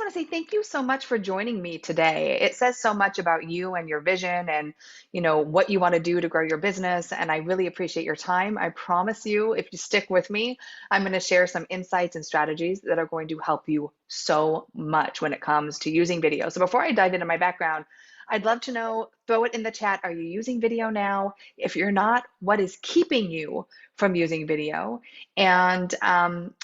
to say thank you so much for joining me today. It says so much about you and your vision and, what you want to do to grow your business. And I really appreciate your time. I promise you, if you stick with me, I'm going to share some insights and strategies that are going to help you so much when it comes to using video. So before I dive into my background, I'd love to know, throw it in the chat. Are you using video now? If you're not, what is keeping you from using video? And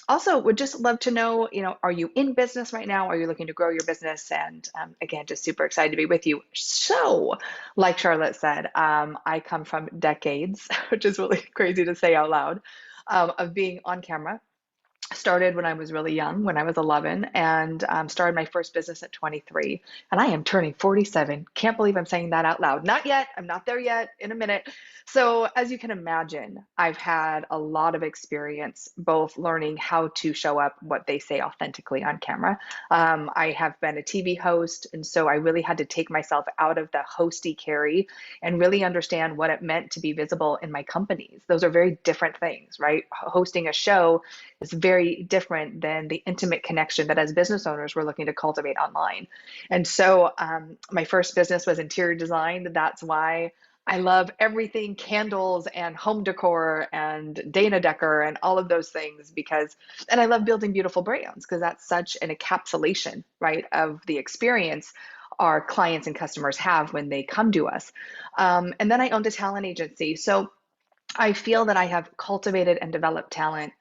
also would just love to know, are you in business right now? Are you looking to grow your business? And again, just super excited to be with you. So, like Charlotte said, I come from decades, which is really crazy to say out loud, of being on camera. Started when I was really young, when I was 11, and started my first business at 23. And I am turning 47. Can't believe I'm saying that out loud. Not yet. I'm not there yet. In a minute. So, as you can imagine, I've had a lot of experience both learning how to show up what they say authentically on camera. I have been a TV host, and so I really had to take myself out of the hosty Keri and really understand what it meant to be visible in my companies. Those are very different things, right? Hosting a show is very different than the intimate connection that as business owners we're looking to cultivate online. And so my first business was interior design. That's why I love everything candles and home decor and Dana Decker and all of those things and I love building beautiful brands because that's such an encapsulation, right, of the experience our clients and customers have when they come to us. And then I owned a talent agency. So I feel that I have cultivated and developed talent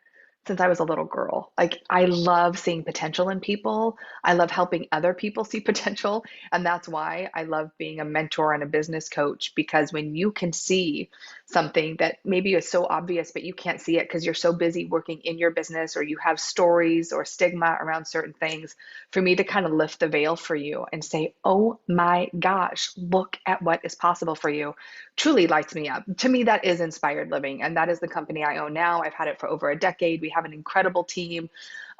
since I was a little girl. Like, I love seeing potential in people. I love helping other people see potential. And that's why I love being a mentor and a business coach, because when you can see something that maybe is so obvious, but you can't see it because you're so busy working in your business or you have stories or stigma around certain things, for me to kind of lift the veil for you and say, oh my gosh, look at what is possible for you, truly lights me up. To me, that is inspired living. And that is the company I own now. I've had it for over a decade. We have an incredible team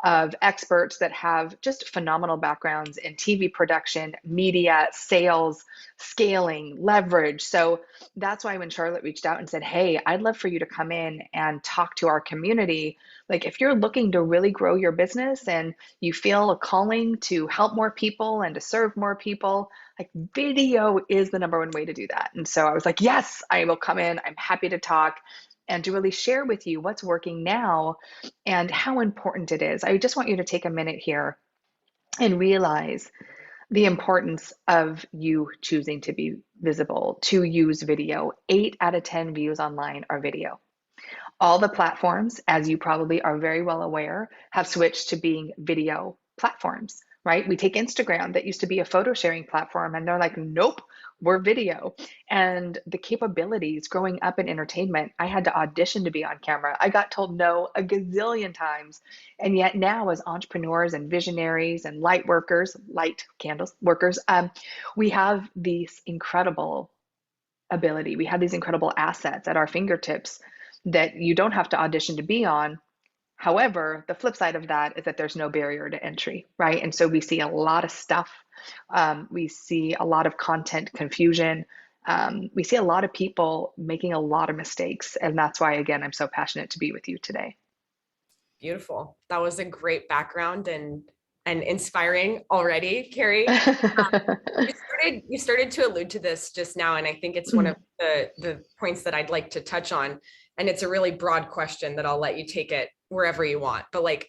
of experts that have just phenomenal backgrounds in TV production, media, sales, scaling, leverage. So that's why when Charlotte reached out and said, hey, I'd love for you to come in and talk to our community. Like, if you're looking to really grow your business and you feel a calling to help more people and to serve more people, like, video is the number one way to do that. And so I was like, yes, I will come in. I'm happy to talk and to really share with you what's working now and how important it is. I just want you to take a minute here and realize the importance of you choosing to be visible, to use video. 8 out of 10 views online are video. All the platforms, as you probably are very well aware, have switched to being video platforms, right? We take Instagram, that used to be a photo sharing platform, and they're like, nope, we're video. And the capabilities growing up in entertainment, I had to audition to be on camera. I got told no a gazillion times. And yet now, as entrepreneurs and visionaries and light workers, light candles workers, we have these incredible ability. We have these incredible assets at our fingertips that you don't have to audition to be on. However, the flip side of that is that there's no barrier to entry, right? And so we see a lot of stuff. We see a lot of content confusion. We see a lot of people making a lot of mistakes. And that's why, again, I'm so passionate to be with you today. Beautiful. That was a great background and inspiring already, Keri. You started to allude to this just now, and I think it's one of the points that I'd like to touch on. And it's a really broad question that I'll let you take it wherever you want. But like,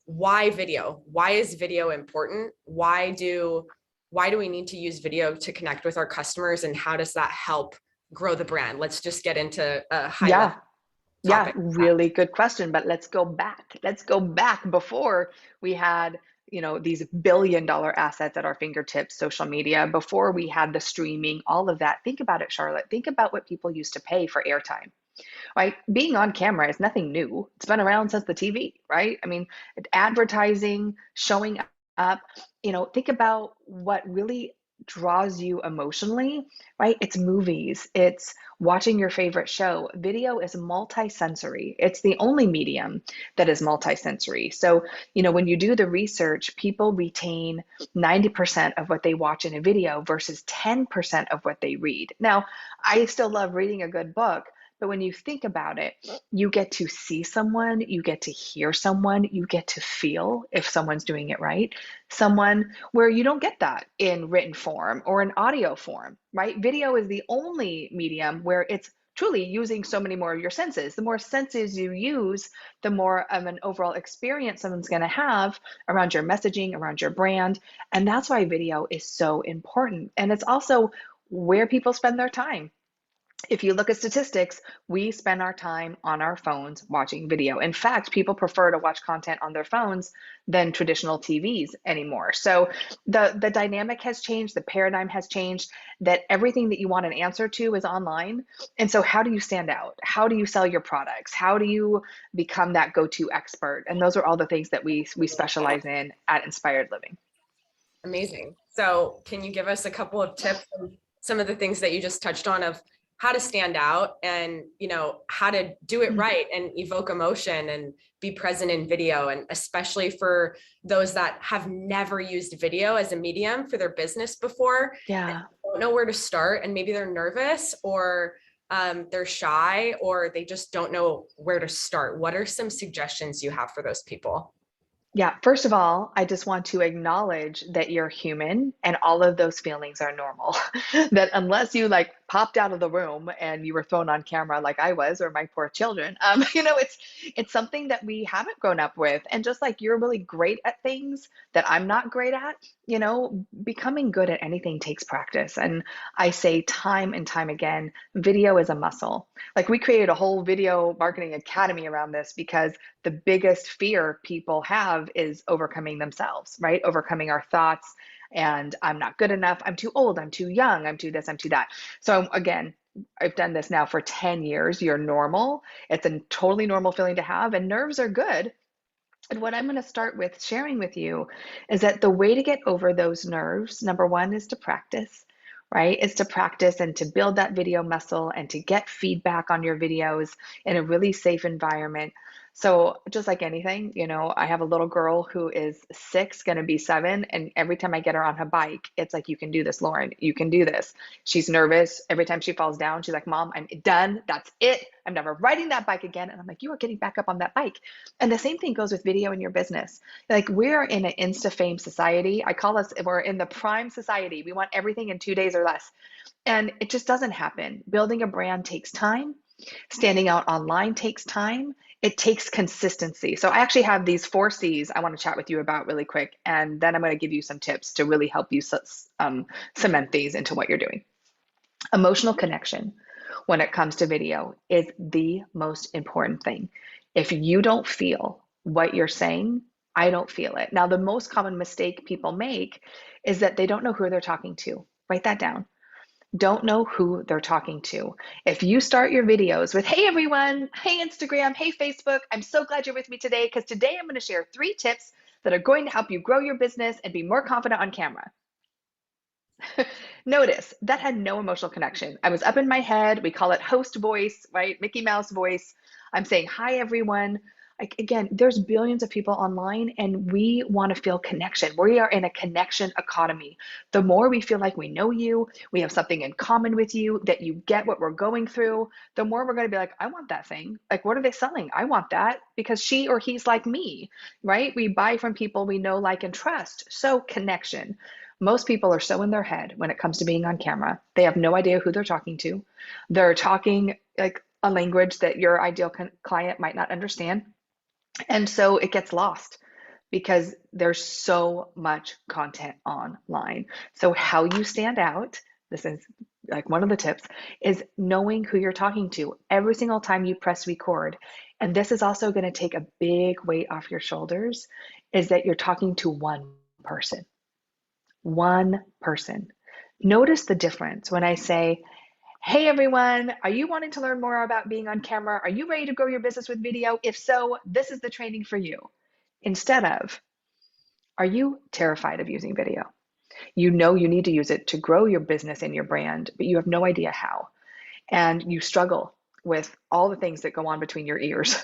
why video? Why is video important? Why do we need to use video to connect with our customers, and how does that help grow the brand? Let's just get into a high level topic. Yeah, really good question. But let's go back. Let's go back before we had, these billion-dollar assets at our fingertips, social media, before we had the streaming, all of that. Think about it, Charlotte. Think about what people used to pay for airtime, right? Being on camera is nothing new. It's been around since the TV, right? I mean, advertising, showing up, think about what really draws you emotionally, right? It's movies, it's watching your favorite show. Video is multi-sensory. It's the only medium that is multi-sensory. So, when you do the research, people retain 90% of what they watch in a video versus 10% of what they read. Now, I still love reading a good book, But when you think about it, you get to see someone, you get to hear someone, you get to feel if someone's doing it right. Someone where you don't get that in written form or in audio form, right? Video is the only medium where it's truly using so many more of your senses. The more senses you use, the more of an overall experience someone's going to have around your messaging, around your brand. And that's why video is so important. And it's also where people spend their time. If you look at statistics, we spend our time on our phones watching video. In fact, people prefer to watch content on their phones than traditional TVs anymore. So the dynamic has changed, the paradigm has changed, that everything that you want an answer to is online. And so how do you stand out? How do you sell your products? How do you become that go-to expert? And those are all the things that we specialize in at Inspired Living. Amazing. So can you give us a couple of tips on some of the things that you just touched on of how to stand out and, how to do it right and evoke emotion and be present in video, and especially for those that have never used video as a medium for their business before and Yeah. don't know where to start, and maybe they're nervous or they're shy or they just don't know where to start. What are some suggestions you have for those people? Yeah, first of all, I just want to acknowledge that you're human and all of those feelings are normal. That unless you like popped out of the room and you were thrown on camera like I was or my poor children, it's something that we haven't grown up with. And just like you're really great at things that I'm not great at, becoming good at anything takes practice. And I say time and time again, video is a muscle. Like we created a whole video marketing academy around this because the biggest fear people have is overcoming themselves, right? Overcoming our thoughts. And I'm not good enough. I'm too old. I'm too young. I'm too this. I'm too that. So again, I've done this now for 10 years. You're normal. It's a totally normal feeling to have. And nerves are good. And what I'm going to start with sharing with you is that the way to get over those nerves, number one, is to practice, right? Is to practice and to build that video muscle and to get feedback on your videos in a really safe environment. So just like anything, I have a little girl who is 6, going to be 7, and every time I get her on her bike, it's like, you can do this, Lauren, you can do this. She's nervous. Every time she falls down, she's like, Mom, I'm done. That's it. I'm never riding that bike again. And I'm like, you are getting back up on that bike. And the same thing goes with video in your business. Like we're in an insta fame society. I call us, we're in the prime society. We want everything in 2 days or less. And it just doesn't happen. Building a brand takes time. Standing out online takes time. It takes consistency. So I actually have these 4 C's I want to chat with you about really quick. And then I'm going to give you some tips to really help you cement these into what you're doing. Emotional connection when it comes to video is the most important thing. If you don't feel what you're saying, I don't feel it. Now, the most common mistake people make is that they don't know who they're talking to. Write that down. Don't know who they're talking to. If you start your videos with, hey everyone, hey Instagram, hey Facebook, I'm so glad you're with me today because today I'm going to share 3 tips that are going to help you grow your business and be more confident on camera. Notice that had no emotional connection. I was up in my head. We call it host voice, right? Mickey Mouse voice. I'm saying, hi, everyone. Like, again, there's billions of people online and we want to feel connection. We are in a connection economy. The more we feel like we know you, we have something in common with you, that you get what we're going through, the more we're going to be like, I want that thing. Like, what are they selling? I want that because she or he's like me, right? We buy from people we know, like, and trust. So connection. Most people are so in their head when it comes to being on camera. They have no idea who they're talking to. They're talking like a language that your ideal client might not understand. And so it gets lost because there's so much content online. So how you stand out, this is like one of the tips, is knowing who you're talking to every single time you press record. And this is also going to take a big weight off your shoulders, is that you're talking to one person. One person. Notice the difference when I say, hey everyone, are you wanting to learn more about being on camera? Are you ready to grow your business with video? If so, this is the training for you. Instead of, are you terrified of using video? You know you need to use it to grow your business and your brand, but you have no idea how. And you struggle with all the things that go on between your ears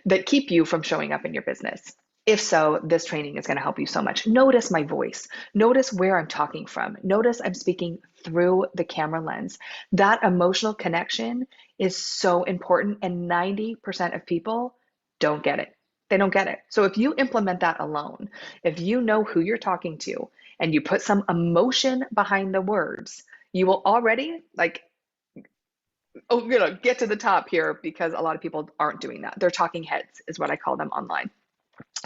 that keep you from showing up in your business. If so, this training is going to help you so much. Notice my voice. Notice where I'm talking from. Notice I'm speaking through the camera lens. That emotional connection is so important, and 90% of people don't get it. They don't get it. So if you implement that alone, if you know who you're talking to and you put some emotion behind the words, you will already like, oh, get to the top here, because a lot of people aren't doing that. They're talking heads, is what I call them online.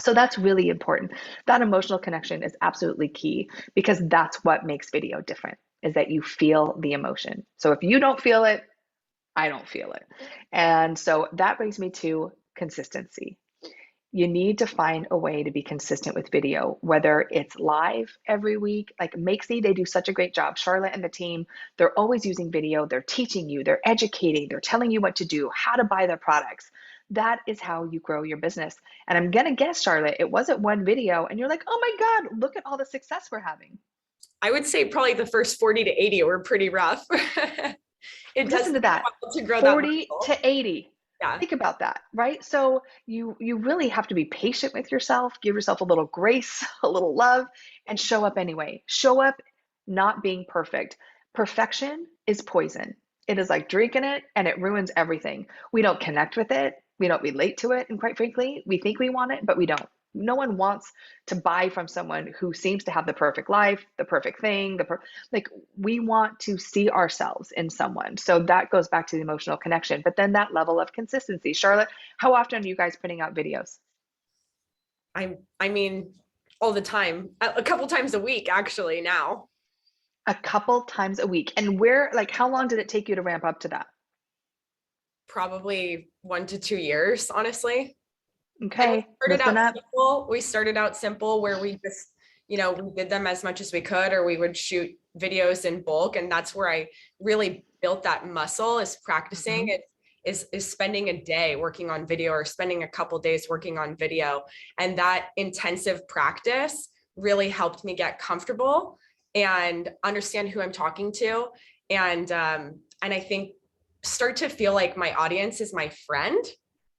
So that's really important. That emotional connection is absolutely key, because that's what makes video different, is that you feel the emotion. So if you don't feel it, I don't feel it. And so that brings me to consistency. You need to find a way to be consistent with video, whether it's live every week, like Makesy, they do such a great job. Charlotte and the team, they're always using video. They're teaching you, they're educating, they're telling you what to do, how to buy their products. That is how you grow your business. And I'm going to guess, Charlotte, it wasn't one video and you're like, oh my God, look at all the success we're having. I would say probably the first 40 to 80 were pretty rough. It does Listen to take a that. while to grow that 40 muscle. to 80. Yeah. Think about that, right? So you really have to be patient with yourself, give yourself a little grace, a little love, and show up anyway. Show up not being perfect. Perfection is poison. It is like drinking it and it ruins everything. We don't connect with it. We don't relate to it. And quite frankly, we think we want it, but we don't. No one wants to buy from someone who seems to have the perfect life, the perfect thing, like we want to see ourselves in someone. So that goes back to the emotional connection, but then that level of consistency. Charlotte, how often are you guys putting out videos? I mean, all the time, a couple times a week, actually, now. A couple times a week. And where, like, how long did it take you to ramp up to that? Probably 1 to 2 years, honestly. And Okay, listen up. we started out simple where we just, we did them as much as we could, or we would shoot videos in bulk. And that's where I really built that muscle, is practicing Mhm. it, is spending a day working on video, or spending a couple days working on video. And that intensive practice really helped me get comfortable and understand who I'm talking to. And I think start to feel like my audience is my friend,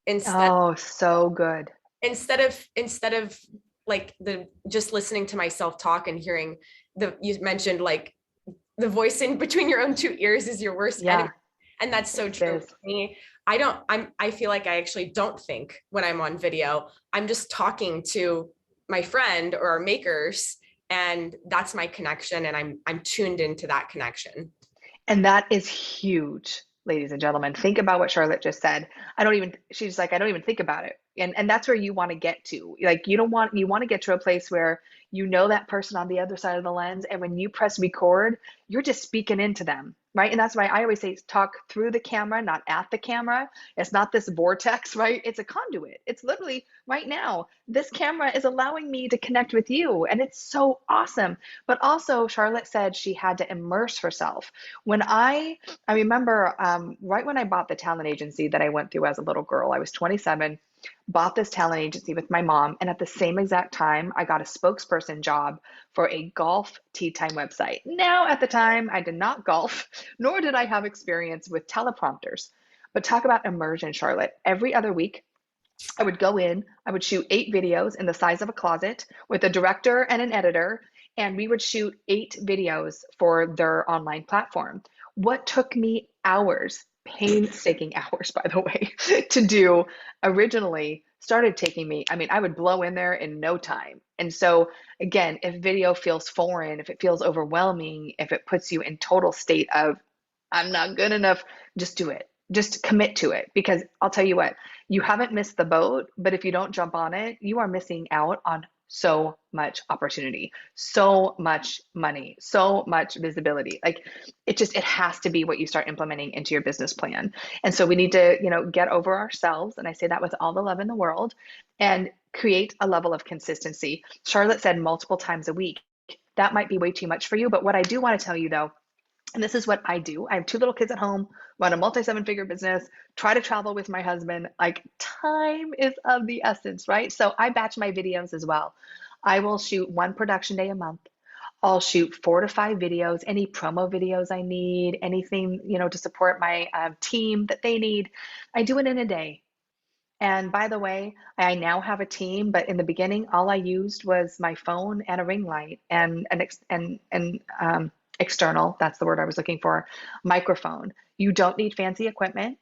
instead Oh, so good. instead of like the just listening to myself talk and hearing you mentioned like the voice in between your own two ears is your worst enemy. Yeah, And that's so it true is. for me. I feel like I actually don't think when I'm on video. I'm just talking to my friend or our makers, and that's my connection, and I'm tuned into that connection. And that is huge, ladies and gentlemen. Think about what Charlotte just said. She's like, I don't even think about it. And that's where you want to get to. Like, you want to get to a place where you know that person on the other side of the lens. And when you press record, you're just speaking into them, right? And that's why I always say talk through the camera, not at the camera. It's not this vortex, right? It's a conduit. It's literally right now, this camera is allowing me to connect with you. And it's so awesome. But also, Charlotte said she had to immerse herself. When I remember right when I bought the talent agency that I went through as a little girl, I was 27, bought this talent agency with my mom. And at the same exact time, I got a spokesperson job for a golf tea time website. Now, at the time, I did not golf, nor did I have experience with teleprompters. But talk about immersion, Charlotte. Every other week, I would go in, I would shoot 8 videos in the size of a closet with a director and an editor, and we would shoot 8 videos for their online platform. What took me hours, painstaking hours, by the way, to do originally started taking me, I mean, I would blow in there in no time. And so, again, if video feels foreign, if it feels overwhelming, if it puts you in total state of, I'm not good enough, just do it. Just commit to it, because I'll tell you what, you haven't missed the boat, but if you don't jump on it, you are missing out on so much opportunity, so much money, so much visibility. Like it has to be what you start implementing into your business plan. And so we need to, get over ourselves. And I say that with all the love in the world, and create a level of consistency. Charlotte said multiple times a week. That might be way too much for you. But what I do want to tell you though, and this is what I do. I have 2 little kids at home, run a multi 7 figure business, try to travel with my husband. Like, time is of the essence, right? So I batch my videos as well. I will shoot one production day a month. I'll shoot 4 to 5 videos, any promo videos I need, anything, to support my team that they need. I do it in a day. And by the way, I now have a team, but in the beginning, all I used was my phone and a ring light and external, that's the word I was looking for, microphone. You don't need fancy equipment,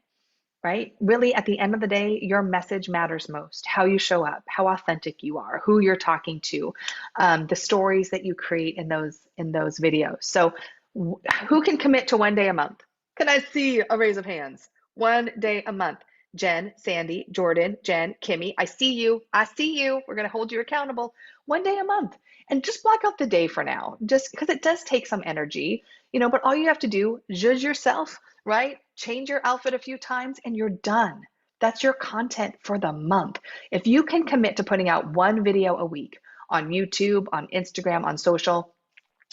right? Really, at the end of the day, your message matters most. How you show up, how authentic you are, who you're talking to, the stories that you create in those videos. So, who can commit to 1 day a month? Can I see a raise of hands? 1 day a month. Jen, Sandy, Jordan, Jen, Kimmy, I see you. I see you. We're going to hold you accountable. 1 day a month. And just block out the day for now, just because it does take some energy, but all you have to do, judge yourself, right? Change your outfit a few times and you're done. That's your content for the month. If you can commit to putting out one video a week on YouTube, on Instagram, on social,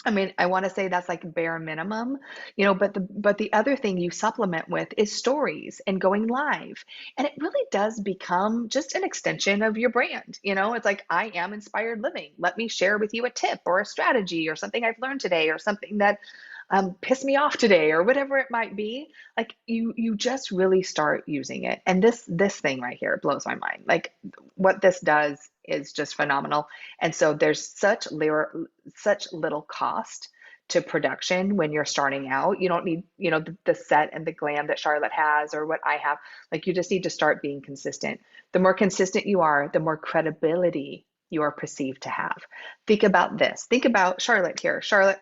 I mean, I want to say that's like bare minimum, but the other thing you supplement with is stories and going live. And it really does become just an extension of your brand. It's like I am inspired living. Let me share with you a tip or a strategy or something I've learned today or something that pissed me off today or whatever it might be. Like you just really start using it. And this thing right here blows my mind. Like what this does is just phenomenal. And so there's such little cost to production when you're starting out. You don't need, the set and the glam that Charlotte has or what I have. Like you just need to start being consistent. The more consistent you are, the more credibility you are perceived to have. Think about this. Think about Charlotte here. Charlotte,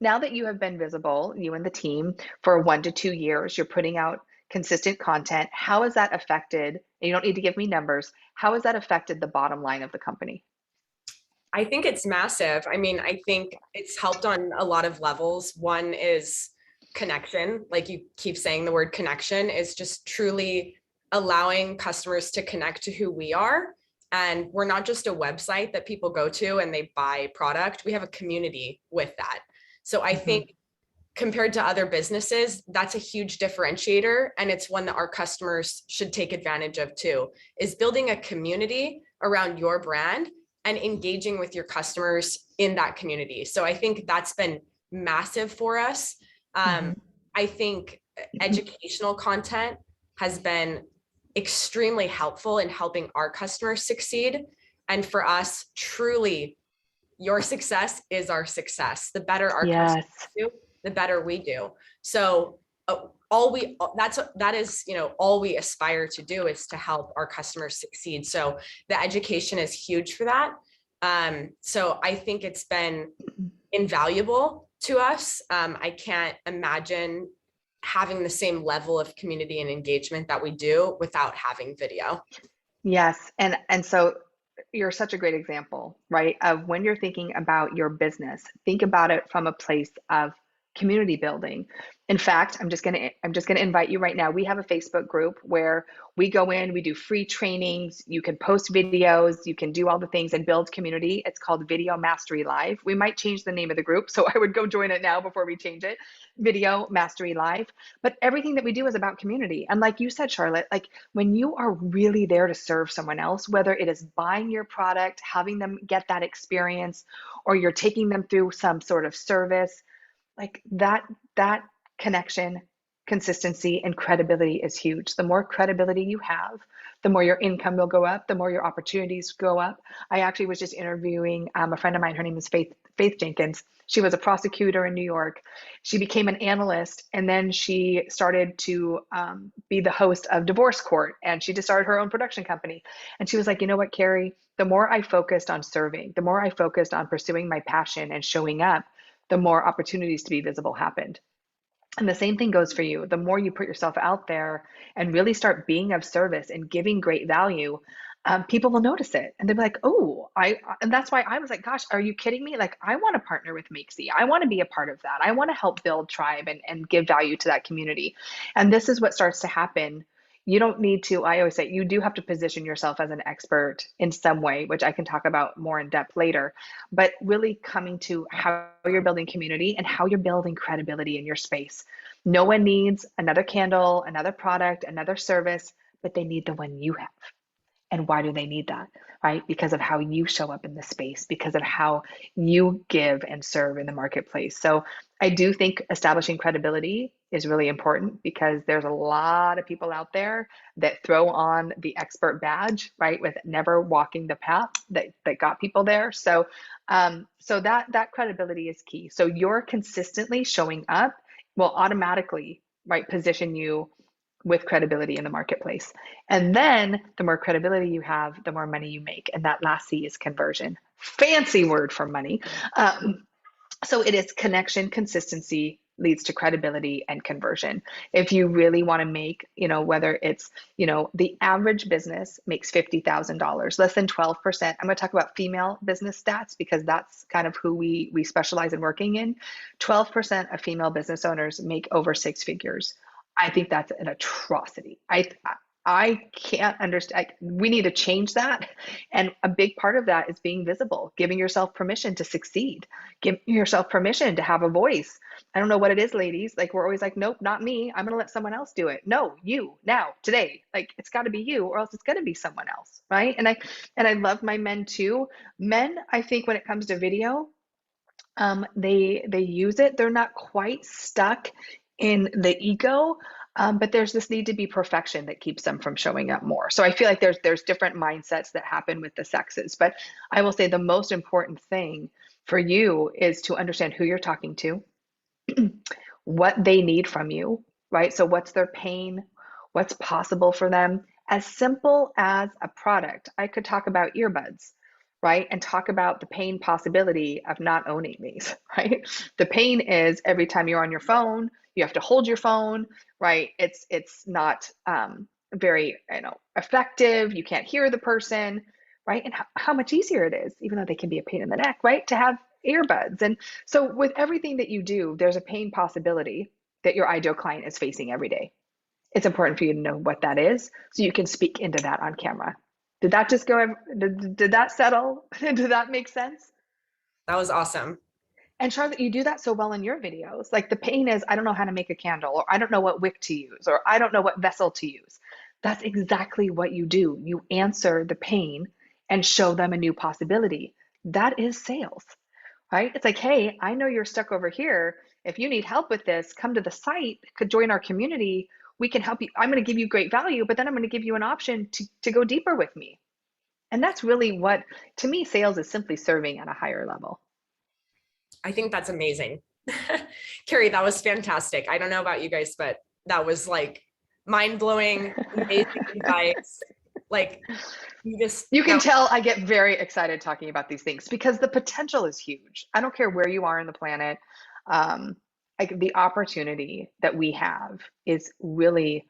now that you have been visible, you and the team, for 1 to 2 years, you're putting out consistent content. How has that affected, and you don't need to give me numbers, how has that affected the bottom line of the company? I think it's massive. I mean, I think it's helped on a lot of levels. One is connection. Like you keep saying the word connection is just truly allowing customers to connect to who we are. And we're not just a website that people go to and they buy product. We have a community with that. So I Mhm. think compared to other businesses, that's a huge differentiator. And it's one that our customers should take advantage of too, is building a community around your brand and engaging with your customers in that community. So I think that's been massive for us. Mhm. I think educational content has been extremely helpful in helping our customers succeed. And for us, truly, your success is our success. The better our customers Yes. do, the better we do. So that is, all we aspire to do is to help our customers succeed. So the education is huge for that. So I think it's been invaluable to us. I can't imagine having the same level of community and engagement that we do without having video. Yes. And so you're such a great example, right? Of when you're thinking about your business, think about it from a place of community building. In fact, I'm just gonna invite you right now. We have a Facebook group where we go in, we do free trainings, you can post videos, you can do all the things and build community. It's called Video Mastery Live. We might change the name of the group, so I would go join it now before we change it. Video Mastery Live. But everything that we do is about community. And like you said, Charlotte, like when you are really there to serve someone else, whether it is buying your product, having them get that experience, or you're taking them through some sort of service, like that connection, consistency, and credibility is huge. The more credibility you have, the more your income will go up, the more your opportunities go up. I actually was just interviewing a friend of mine. Her name is Faith Jenkins. She was a prosecutor in New York. She became an analyst, and then she started to be the host of Divorce Court, and she just started her own production company. And she was like, you know what, Keri, the more I focused on serving, the more I focused on pursuing my passion and showing up, the more opportunities to be visible happened. And the same thing goes for you. The more you put yourself out there and really start being of service and giving great value, people will notice it and they'll be like, oh, and that's why I was like, gosh, are you kidding me? Like, I want to partner with Makesy. I want to be a part of that. I want to help build tribe and give value to that community. And this is what starts to happen. You don't need to, I always say, you do have to position yourself as an expert in some way, which I can talk about more in depth later, but really coming to how you're building community and how you're building credibility in your space. No one needs another candle, another product, another service, but they need the one you have. And why do they need that? Right? Because of how you show up in the space, because of how you give and serve in the marketplace. So I do think establishing credibility is really important because there's a lot of people out there that throw on the expert badge, right, with never walking the path that got people there. So, so that credibility is key. So you're consistently showing up will automatically, right, position you with credibility in the marketplace. And then the more credibility you have, the more money you make. And that last C is conversion. Fancy word for money. So it is connection, consistency leads to credibility and conversion. If you really want to make, whether it's, the average business makes $50,000, less than 12%. I'm going to talk about female business stats because that's kind of who we specialize in working in. 12% of female business owners make over six figures. I think that's an atrocity. I can't understand. We need to change that. And a big part of that is being visible, giving yourself permission to succeed, giving yourself permission to have a voice. I don't know what it is, ladies. Like, we're always like, nope, not me. I'm going to let someone else do it. No, you now, today. Like, it's got to be you, or else it's going to be someone else. Right. And I love my men too. Men, I think when it comes to video, they use it. They're not quite stuck in the ego, but there's this need to be perfection that keeps them from showing up more. So I feel like there's different mindsets that happen with the sexes. But I will say the most important thing for you is to understand who you're talking to, what they need from you, right? So what's their pain? What's possible for them? As simple as a product, I could talk about earbuds, right? And talk about the pain possibility of not owning these, right? The pain is every time you're on your phone, you have to hold your phone, right? It's not very, effective. You can't hear the person, right? And how much easier it is, even though they can be a pain in the neck, right? To have earbuds. And so with everything that you do, there's a pain possibility that your ideal client is facing every day. It's important for you to know what that is so you can speak into that on camera. Did that just go, did that settle? Did that make sense? That was awesome. And Charlotte, you do that so well in your videos. Like the pain is, I don't know how to make a candle, or I don't know what wick to use, or I don't know what vessel to use. That's exactly what you do. You answer the pain and show them a new possibility. That is sales, right? It's like, hey, I know you're stuck over here. If you need help with this, come to the site, could join our community. We can help you. I'm going to give you great value, but then I'm going to give you an option to go deeper with me. And that's really what, to me, sales is simply serving at a higher level. I think that's amazing. Keri, that was fantastic. I don't know about you guys, but that was like mind-blowing, amazing advice. Like you can tell I get very excited talking about these things because the potential is huge. I don't care where you are on the planet. Like the opportunity that we have is really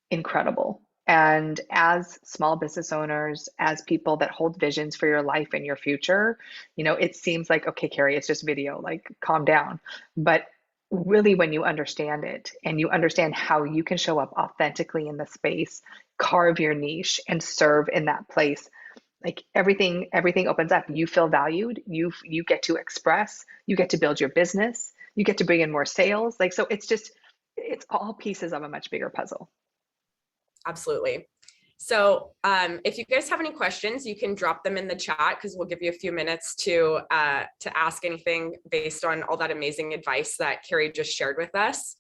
incredible. And as small business owners, as people that hold visions for your life and your future, it seems like, okay, Keri, it's just video, like calm down. But really, when you understand it and you understand how you can show up authentically in the space, carve your niche and serve in that place, like everything opens up. You feel valued, you get to express, you get to build your business, you get to bring in more sales. Like, so it's all pieces of a much bigger puzzle. Absolutely. So if you guys have any questions, you can drop them in the chat because we'll give you a few minutes to ask anything based on all that amazing advice that Keri just shared with us.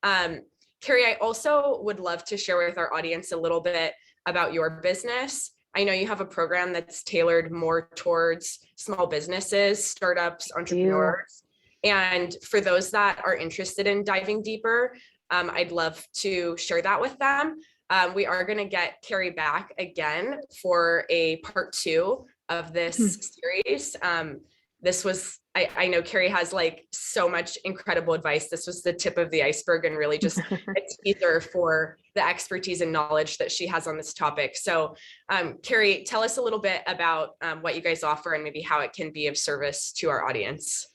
Keri, I also would love to share with our audience a little bit about your business. I know you have a program that's tailored more towards small businesses, startups, entrepreneurs. And for those that are interested in diving deeper, I'd love to share that with them. We are going to get Keri back again for a part 2 of this series. This was, I know Keri has like so much incredible advice. This was the tip of the iceberg and really just a teaser for the expertise and knowledge that she has on this topic. So Keri, tell us a little bit about what you guys offer and maybe how it can be of service to our audience.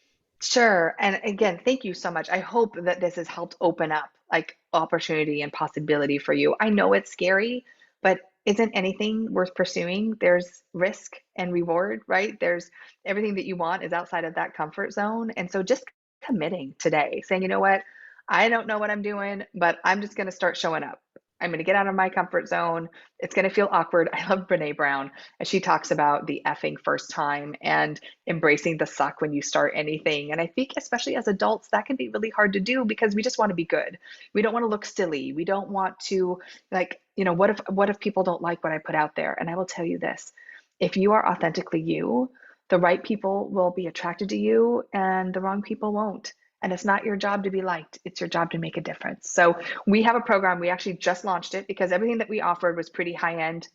Sure. And again, thank you so much. I hope that this has helped open up like opportunity and possibility for you. I know it's scary, but isn't anything worth pursuing? There's risk and reward, right? There's everything that you want is outside of that comfort zone. And so just committing today, saying, you know what? I don't know what I'm doing, but I'm just going to start showing up. I'm going to get out of my comfort zone. It's going to feel awkward. I love Brene Brown, and she talks about the effing first time and embracing the suck when you start anything. And I think, especially as adults, that can be really hard to do because we just want to be good. We don't want to look silly. We don't want to, like, what if people don't like what I put out there? And I will tell you this, if you are authentically you, the right people will be attracted to you and the wrong people won't. And it's not your job to be liked, it's your job to make a difference. So we have a program, we actually just launched it because everything that we offered was pretty high end.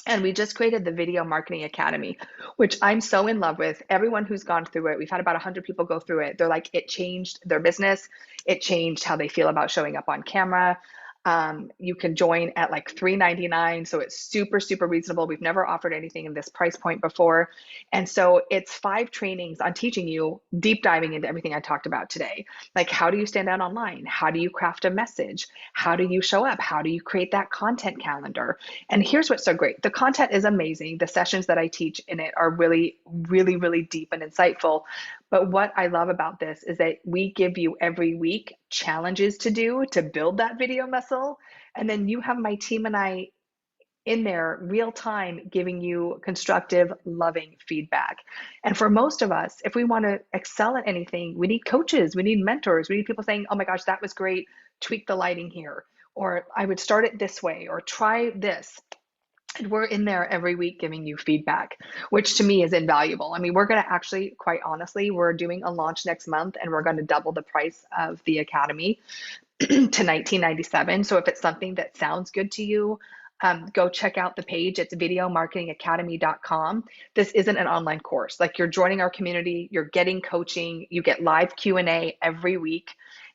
And we just created the Video Marketing Academy, which I'm so in love with. Everyone who's gone through it, we've had about 100 people go through it. They're like, it changed their business. It changed how they feel about showing up on camera. You can join at like $3.99. So it's super, super reasonable. We've never offered anything in this price point before. And so it's 5 trainings on teaching you, deep diving into everything I talked about today. Like, how do you stand out online? How do you craft a message? How do you show up? How do you create that content calendar? And here's what's so great. The content is amazing. The sessions that I teach in it are really, really, really deep and insightful. But what I love about this is that we give you every week challenges to do to build that video muscle. And then you have my team and I in there real time giving you constructive, loving feedback. And for most of us, if we want to excel at anything, we need coaches, we need mentors, we need people saying, oh my gosh, that was great, tweak the lighting here, or I would start it this way, or try this. And we're in there every week giving you feedback, which to me is invaluable. I mean, we're going to actually, quite honestly, we're doing a launch next month and we're going to double the price of the Academy to 1997. So if it's something that sounds good to you, go check out the page. It's videomarketingacademy.com. This isn't an online course. Like, you're joining our community, you're getting coaching, you get live Q&A every week,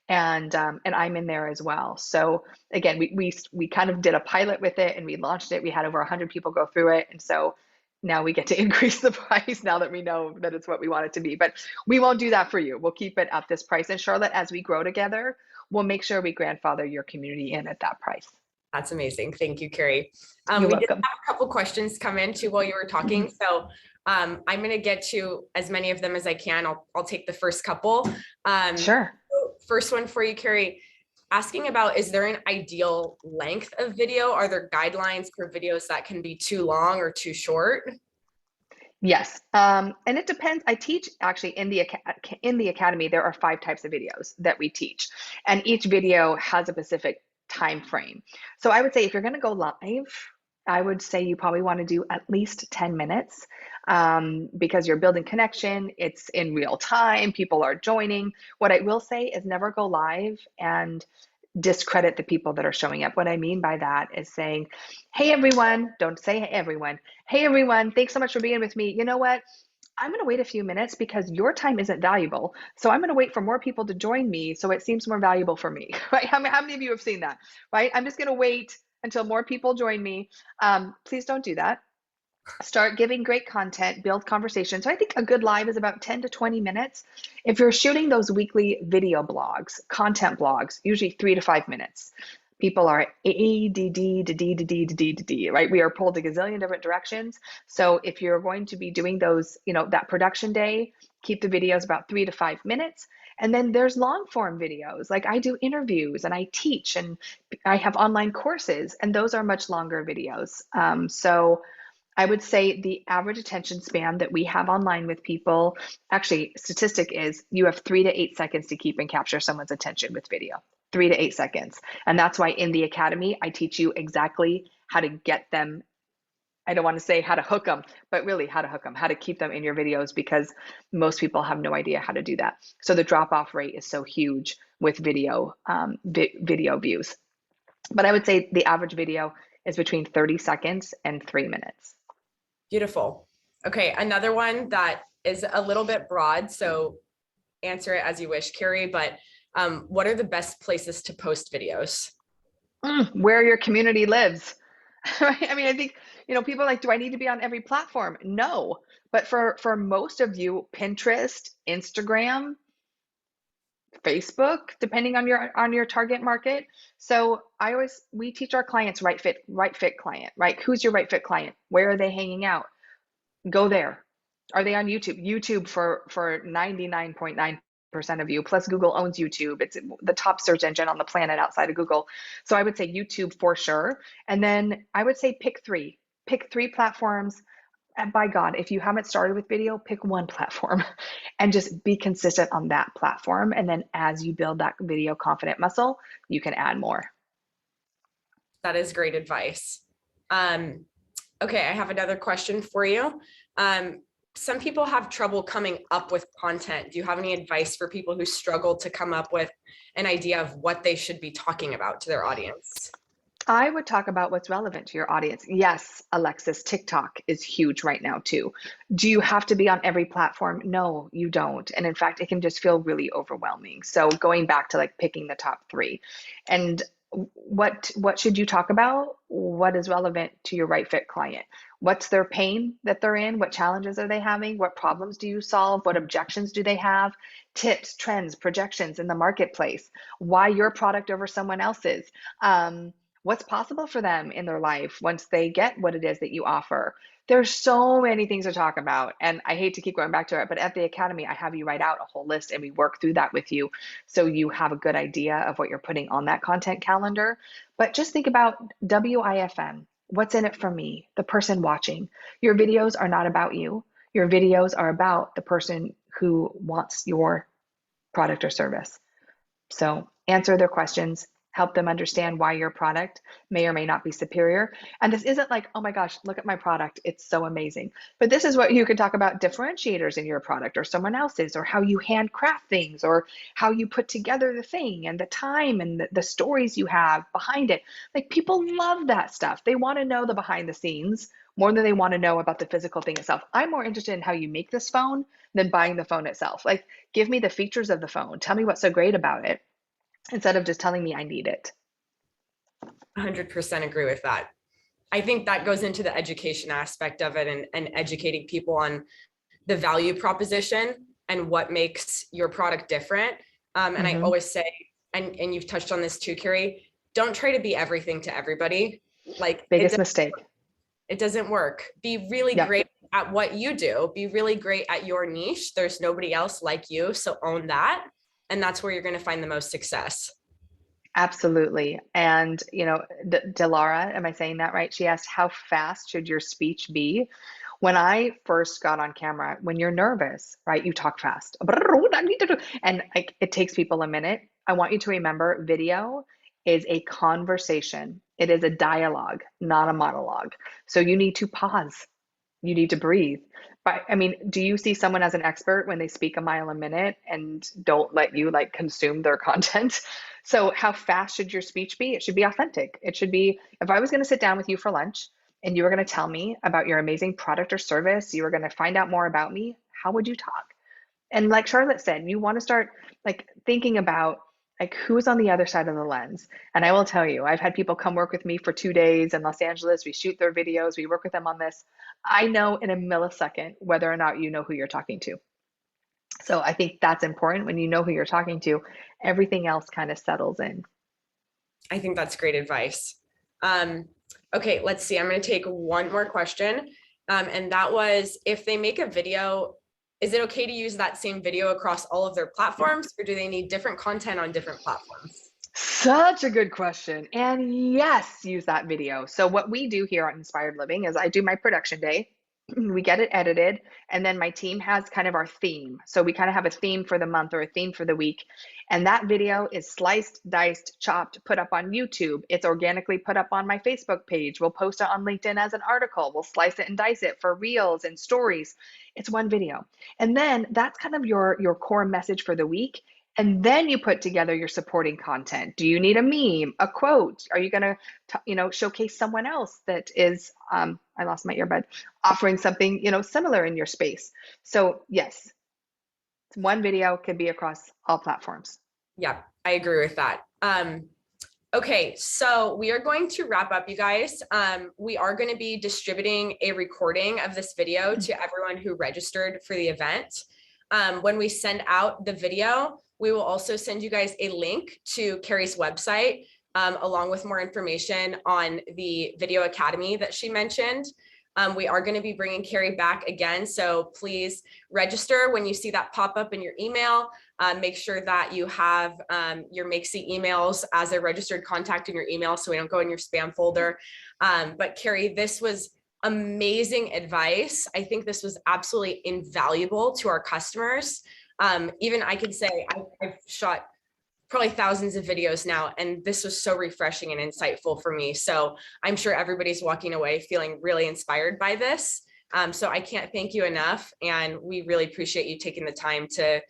and I'm in there as well. So again, we kind of did a pilot with it and we launched it. We had over 100 people go through it, and so now we get to increase the price now that we know that it's what we want it to be. But we won't do that for you. We'll keep it at this price. And Charlotte, as we grow together, we'll make sure we grandfather your community in at that price. That's amazing. Thank you, Keri. You're We did welcome. have a couple questions come in too while you were talking. So I'm going to get to as many of them as I can. I'll take the first couple. Sure. First one for you, Keri, asking about, is there an ideal length of video? Are there guidelines for videos that can be too long or too short? Yes, and it depends. I teach actually in the academy. There are 5 types of videos that we teach, and each video has a specific time frame. So I would say if you're going to go live, I would say you probably want to do at least 10 minutes, because you're building connection. It's in real time. People are joining. What I will say is never go live and discredit the people that are showing up. What I mean by that is saying, hey, everyone, don't say hey, everyone. Hey, everyone, thanks so much for being with me. You know what? I'm going to wait a few minutes because your time isn't valuable. So I'm going to wait for more people to join me so it seems more valuable for me, right? How many of you have seen that, right? I'm just going to wait until more people join me. Please don't do that. Start giving great content, build conversation. So I think a good live is about 10 to 20 minutes. If you're shooting those weekly video blogs, content blogs, usually 3 to 5 minutes. People are ADD, right? We are pulled a gazillion different directions. So if you're going to be doing those, that production day, keep the videos about 3 to 5 minutes. And then there's long form videos. Like, I do interviews and I teach and I have online courses, and those are much longer videos. So I would say the average attention span that we have online with people, actually, statistic is you have 3 to 8 seconds to keep and capture someone's attention with video. 3 to 8 seconds. And that's why in the academy, I teach you exactly how to get them. I don't want to say how to hook them, but really how to hook them, how to keep them in your videos, because most people have no idea how to do that. So the drop off rate is so huge with video, video views. But I would say the average video is between 30 seconds and 3 minutes. Beautiful. Okay, another one that is a little bit broad, so answer it as you wish, Keri, but what are the best places to post videos? Where your community lives. Right? I mean, I think, people are like, do I need to be on every platform? No. But for most of you, Pinterest, Instagram, Facebook, depending on your target market. So we teach our clients right fit client, right? Who's your right fit client? Where are they hanging out? Go there. Are they on YouTube? YouTube for 99.9% of you. Plus, Google owns YouTube. It's the top search engine on the planet outside of Google. So I would say YouTube for sure. And then I would say pick three. Pick three platforms. And by God, if you haven't started with video, pick one platform and just be consistent on that platform. And then as you build that video confident muscle, you can add more. That is great advice. Okay, I have another question for you. Some people have trouble coming up with content. Do you have any advice for people who struggle to come up with an idea of what they should be talking about to their audience? I would talk about what's relevant to your audience. Yes, Alexis, TikTok is huge right now too. Do you have to be on every platform? No, you don't. And in fact, it can just feel really overwhelming. So going back to like picking the top three, and what should you talk about? What is relevant to your right fit client? What's their pain that they're in? What challenges are they having? What problems do you solve? What objections do they have? Tips, trends, projections in the marketplace. Why your product over someone else's? What's possible for them in their life once they get what it is that you offer. There's so many things to talk about. And I hate to keep going back to it, but at the Academy, I have you write out a whole list and we work through that with you so you have a good idea of what you're putting on that content calendar. But just think about WIFM. What's in it for me, the person watching? Your videos are not about you. Your videos are about the person who wants your product or service. So answer their questions, help them understand why your product may or may not be superior. And this isn't like, oh my gosh, look at my product, it's so amazing. But this is what you could talk about, differentiators in your product or someone else's, or how you handcraft things, or how you put together the thing, and the time and the stories you have behind it. Like, people love that stuff. They want to know the behind the scenes more than they want to know about the physical thing itself. I'm more interested in how you make this phone than buying the phone itself. Like, give me the features of the phone. Tell me what's so great about it, instead of just telling me I need it. 100% agree with that. I think that goes into the education aspect of it, and educating people on the value proposition and what makes your product different. And I always say, and you've touched on this too, Keri, don't try to be everything to everybody. Like, Biggest mistake. It doesn't work. Be really great at what you do. Be really great at your niche. There's nobody else like you. So own that. And that's where you're going to find the most success. Absolutely. And, you know, Delara, am I saying that right? She asked, how fast should your speech be? When I first got on camera, when you're nervous, right, you talk fast. And it takes people a minute. I want you to remember, video is a conversation. It is a dialogue, not a monologue. So you need to pause. You need to breathe. But I mean, do you see someone as an expert when they speak a mile a minute and don't let you like consume their content? So how fast should your speech be? It should be authentic. It should be, if I was going to sit down with you for lunch and you were going to tell me about your amazing product or service, you were going to find out more about me, how would you talk? And like Charlotte said, you want to start like thinking about like who's on the other side of the lens. And I will tell you, I've had people come work with me for 2 days in Los Angeles. We shoot their videos, we work with them on this. I know in a millisecond whether or not you know who you're talking to. So I think that's important. When you know who you're talking to, everything else kind of settles in. I think that's great advice. Okay, let's see. I'm going to take one more question. And that was, if they make a video, is it okay to use that same video across all of their platforms, or do they need different content on different platforms? Such a good question. And yes, use that video. So what we do here at Inspired Living is I do my production day. We get it edited, and then my team has kind of our theme. So we kind of have a theme for the month or a theme for the week. And that video is sliced, diced, chopped, put up on YouTube. It's organically put up on my Facebook page. We'll post it on LinkedIn as an article. We'll slice it and dice it for reels and stories. It's one video. And then that's kind of your core message for the week. And then you put together your supporting content. Do you need a meme, a quote? Are you going to, showcase someone else that is, I lost my earbud, offering something, similar in your space? So yes, one video can be across all platforms. Yeah, I agree with that. Okay, so we are going to wrap up, you guys. We are going to be distributing a recording of this video to everyone who registered for the event. When we send out the video, we will also send you guys a link to Keri's website, along with more information on the Video Academy that she mentioned. We are going to be bringing Keri back again. So please register when you see that pop up in your email. Make sure that you have your Makesy emails as a registered contact in your email so we don't go in your spam folder. But Keri, this was amazing advice. I think this was absolutely invaluable to our customers. Even I can say I've shot probably thousands of videos now, and this was so refreshing and insightful for me. So I'm sure everybody's walking away feeling really inspired by this. So I can't thank you enough. And we really appreciate you taking the time to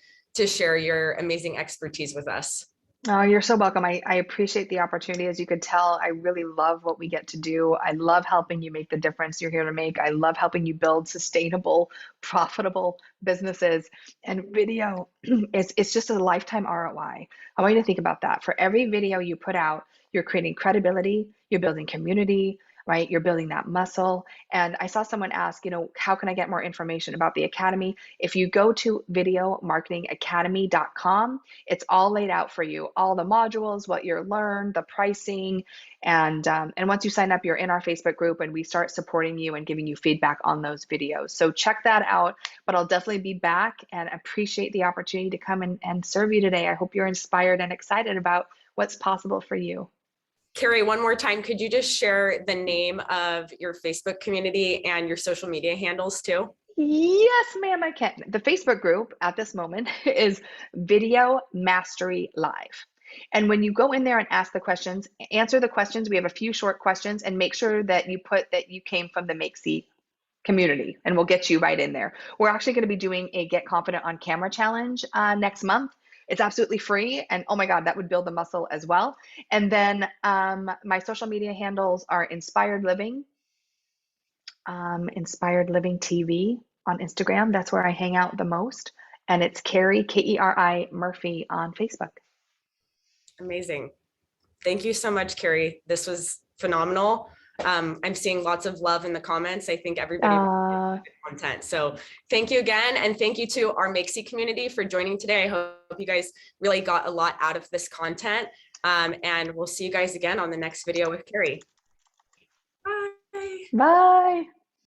share your amazing expertise with us. Oh, you're so welcome. I appreciate the opportunity. As you could tell, I really love what we get to do. I love helping you make the difference you're here to make. I love helping you build sustainable, profitable businesses. And video it's just a lifetime ROI. I want you to think about that. For every video you put out, you're creating credibility, you're building community, right? You're building that muscle. And I saw someone ask, how can I get more information about the Academy? If you go to videomarketingacademy.com, it's all laid out for you, all the modules, what you're learned, the pricing, and once you sign up, you're in our Facebook group, and we start supporting you and giving you feedback on those videos. So check that out. But I'll definitely be back, and appreciate the opportunity to come and serve you today. I hope you're inspired and excited about what's possible for you. Keri, one more time, could you just share the name of your Facebook community and your social media handles too? Yes, ma'am, I can. The Facebook group at this moment is Video Mastery Live. And when you go in there and ask the questions, answer the questions, we have a few short questions, and make sure that you put that you came from the Makesy community, and we'll get you right in there. We're actually going to be doing a Get Confident on Camera challenge next month. It's absolutely free, and oh my God, that would build the muscle as well. And then my social media handles are Inspired Living TV on Instagram. That's where I hang out the most. And it's Keri, Keri Murphy on Facebook. Amazing. Thank you so much, Keri. This was phenomenal. I'm seeing lots of love in the comments. I think everybody really content. So thank you again. And thank you to our Makesy community for joining today. I hope you guys really got a lot out of this content. And we'll see you guys again on the next video with Keri. Bye. Bye.